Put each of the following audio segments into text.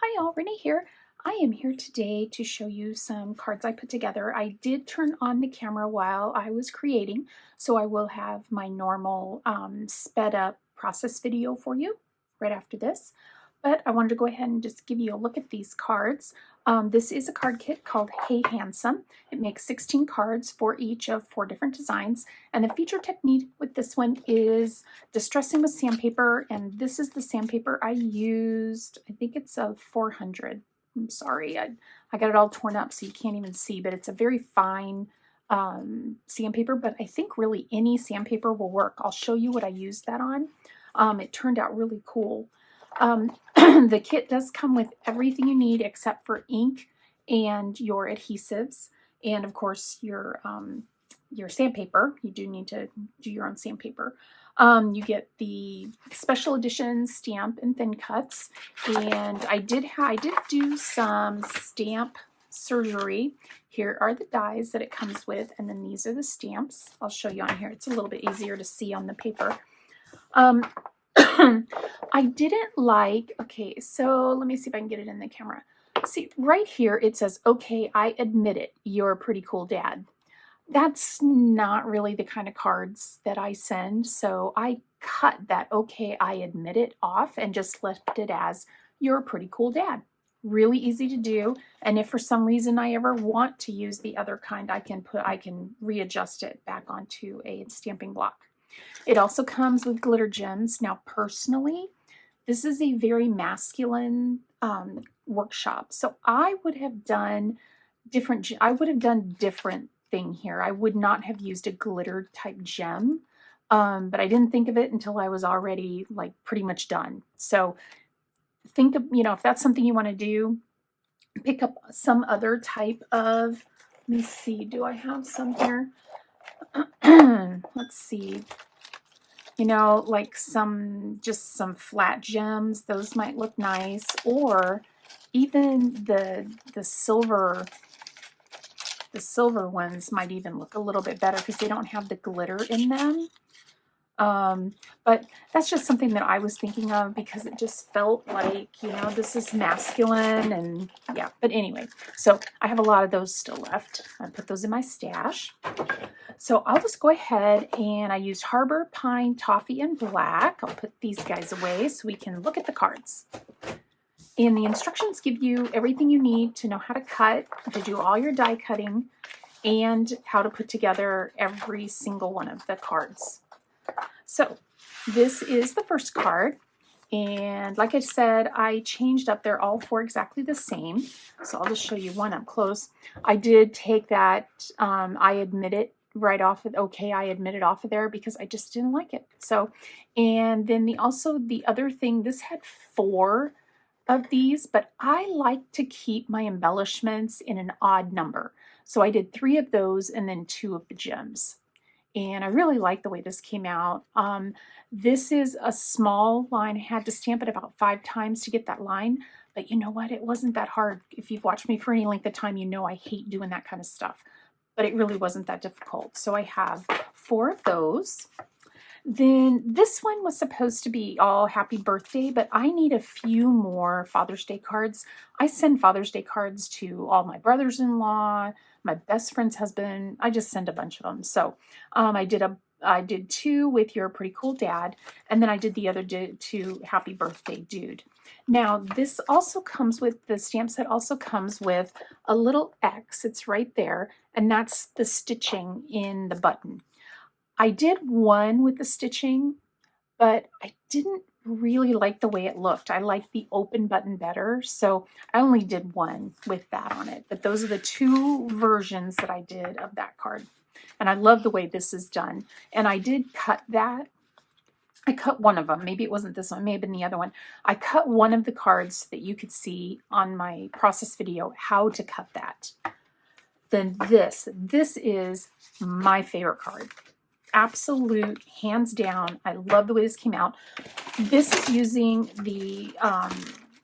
Hi all, Renee here. I am here today to show you some cards I put together. I did turn on the camera while I was creating, so I will have my normal sped up process video for you right after this. But I wanted to go ahead and just give you a look at these cards. This is a card kit called Hey Handsome. It makes 16 cards for each of 4 different designs. And the feature technique with this one is distressing with sandpaper. And this is the sandpaper I used. I think it's a 400. I'm sorry, I got it all torn up so you can't even see, but it's a very fine sandpaper. But I think really any sandpaper will work. I'll show you what I used that on. It turned out really cool. The kit does come with everything you need except for ink and your adhesives, and of course your sandpaper. You do need to do your own sandpaper. You get the special edition stamp and thin cuts, and I did do some stamp surgery. Here are the dies that it comes with, and then these are the stamps. I'll show you on here. It's a little bit easier to see on the paper. I didn't like, okay, so let me see if I can get it in the camera. See, right here it says, okay, I admit it, you're a pretty cool dad. That's not really the kind of cards that I send, so I cut that okay, I admit it off and just left it as, you're a pretty cool dad. Really easy to do, and if for some reason I ever want to use the other kind, I can readjust it back onto a stamping block. It also comes with glitter gems. Now, personally, this is a very masculine workshop, so I would have done different thing here. I would not have used a glitter type gem, but I didn't think of it until I was already like pretty much done. So think of, if that's something you want to do, pick up some other type of, let me see, do I have some here? Let's see. Like just some flat gems, those might look nice, or even the silver ones might even look a little bit better because they don't have the glitter in them. But that's just something that I was thinking of because it just felt like, this is masculine, and yeah. But anyway, so I have a lot of those still left. I put those in my stash. So I'll just go ahead, and I used Harbor, Pine, Toffee, and Black. I'll put these guys away so we can look at the cards. And the instructions give you everything you need to know how to cut, to do all your die cutting, and how to put together every single one of the cards. So this is the first card. And like I said, I changed up. They're all 4 exactly the same. So I'll just show you one up close. I did take that I admit it right off of, okay, I admit it off of there because I just didn't like it. So, and then the other thing, this had 4 of these, but I like to keep my embellishments in an odd number. So I did 3 of those and then 2 of the gems. And I really like the way this came out. This is a small line. I had to stamp it about 5 times to get that line. But you know what? It wasn't that hard. If you've watched me for any length of time, you know I hate doing that kind of stuff. But it really wasn't that difficult. So I have 4 of those. Then this one was supposed to be all happy birthday, but I need a few more Father's Day cards. I send Father's Day cards to all my brothers-in-law, my best friend's husband. I just send a bunch of them. So I did 2 with You're a Pretty Cool Dad, and then I did the other 2 Happy Birthday Dude. Now this also comes with, the stamp set also comes with a little X. It's right there, and that's the stitching in the button. I did one with the stitching, but I didn't really like the way it looked. I liked the open button better, so I only did one with that on it. But those are the 2 versions that I did of that card. And I love the way this is done. And I did cut that. I cut one of them. Maybe it wasn't this one. It may have been the other one. I cut one of the cards so that you could see on my process video how to cut that. Then this is my favorite card. Absolute, hands down. I love the way this came out. This is using the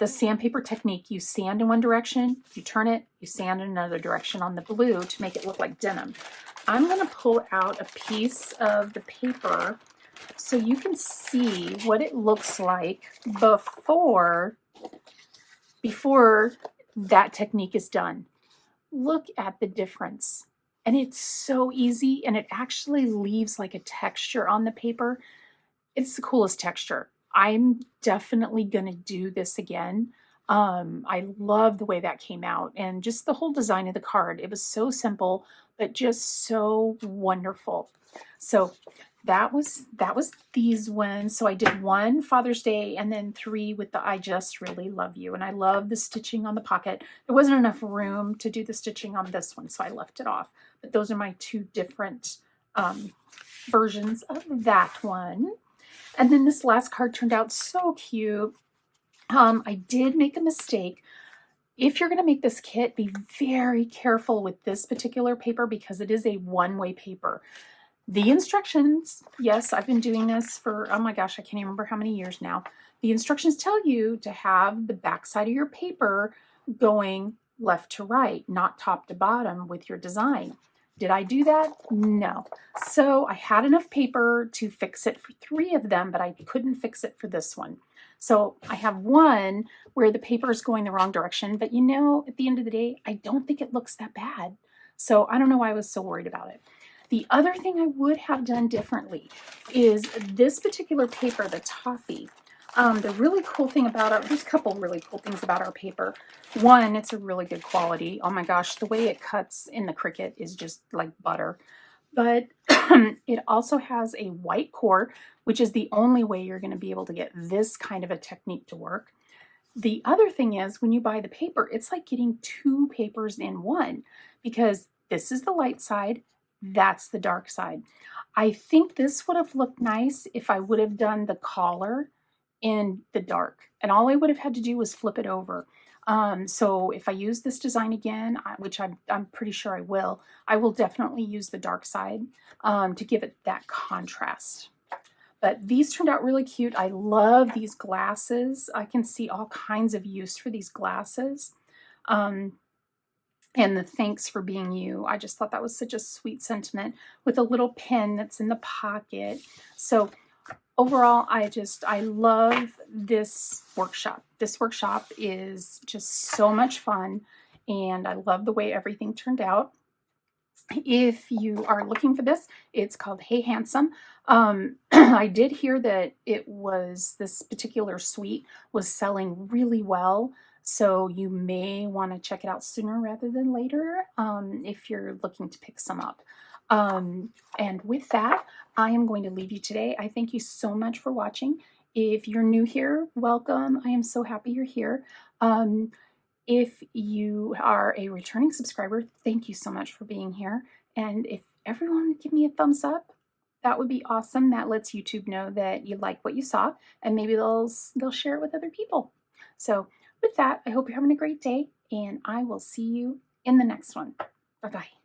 sandpaper technique. You sand in one direction, you turn it, you sand in another direction on the blue to make it look like denim. I'm going to pull out a piece of the paper so you can see what it looks like before before that technique is done. Look at the difference. And it's so easy, and it actually leaves like a texture on the paper. It's the coolest texture. I'm definitely going to do this again. I love the way that came out, and just the whole design of the card. It was so simple, but just so wonderful. So that was these ones. So I did one Father's Day and then 3 with the I Just Really Love You. And I love the stitching on the pocket. There wasn't enough room to do the stitching on this one, so I left it off. But those are my 2 different versions of that one. And then this last card turned out so cute. I did make a mistake. If you're going to make this kit, be very careful with this particular paper because it is a one-way paper. The instructions, yes, I've been doing this for, oh my gosh, I can't even remember how many years now. The instructions tell you to have the back side of your paper going left to right, not top to bottom with your design. Did I do that? No. So I had enough paper to fix it for 3 of them, but I couldn't fix it for this one. So I have one where the paper is going the wrong direction, but you know, at the end of the day, I don't think it looks that bad. So I don't know why I was so worried about it. The other thing I would have done differently is this particular paper, the toffee. The really cool thing about it, there's a couple really cool things about our paper. One, it's a really good quality. Oh my gosh, the way it cuts in the Cricut is just like butter. But it also has a white core, which is the only way you're going to be able to get this kind of a technique to work. The other thing is when you buy the paper, it's like getting 2 papers in one because this is the light side, that's the dark side. I think this would have looked nice if I would have done the collar in the dark, and all I would have had to do was flip it over. So if I use this design again, which I'm pretty sure I will definitely use the dark side to give it that contrast. But these turned out really cute. I love these glasses. I can see all kinds of use for these glasses. And the thanks for being you. I just thought that was such a sweet sentiment with a little pin that's in the pocket. So overall, I love this workshop. This workshop is just so much fun, and I love the way everything turned out. If you are looking for this, it's called Hey Handsome. I did hear that this particular suite was selling really well. So you may want to check it out sooner rather than later if you're looking to pick some up. And with that, I am going to leave you today. I thank you so much for watching. If you're new here, welcome. I am so happy you're here. If you are a returning subscriber, thank you so much for being here. And if everyone would give me a thumbs up, that would be awesome. That lets YouTube know that you like what you saw, and maybe they'll share it with other people. So with that, I hope you're having a great day, and I will see you in the next one. Bye-bye.